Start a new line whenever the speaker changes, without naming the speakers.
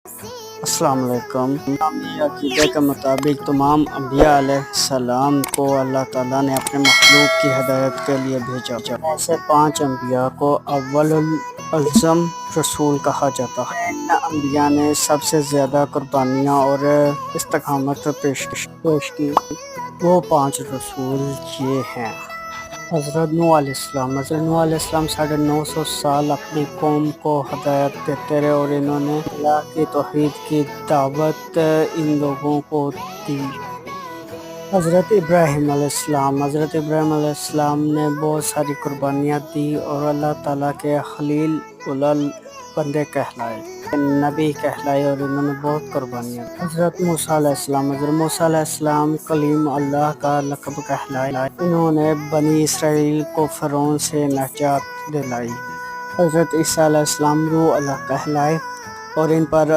السلام علیکم۔ اسلامی عقیدے کے مطابق تمام انبیاء علیہ السلام کو اللہ تعالیٰ نے اپنے مخلوق کی ہدایت کے لیے بھیجا۔ ایسے 5 انبیاء کو اول العزم رسول کہا جاتا ہے۔ ان انبیاء نے سب سے زیادہ قربانیاں اور استقامت پیش کی۔ وہ 5 رسول یہ ہیں: حضرت نوح علیہ السلام۔ حضرت نوح علیہ السلام 950 سال اپنی قوم کو ہدایت دیتے رہے اور انہوں نے اللہ کی توحید کی دعوت ان لوگوں کو دی۔ حضرت ابراہیم علیہ السلام۔ حضرت ابراہیم علیہ السلام نے بہت ساری قربانیاں دی اور اللہ تعالیٰ کے خلیل بندے کہلائے، نبی کہلائے اور انہوں نے بہت قربانیاں دی۔ حضرت موسیٰ علیہ السلام۔ حضرت موسیٰ علیہ السلام کلیم اللہ کا لقب کہلائے، انہوں نے بنی اسرائیل کو فرعون سے نجات دلائی۔ حضرت عیسیٰ علیہ السلام روح اللہ کہلائے اور ان پر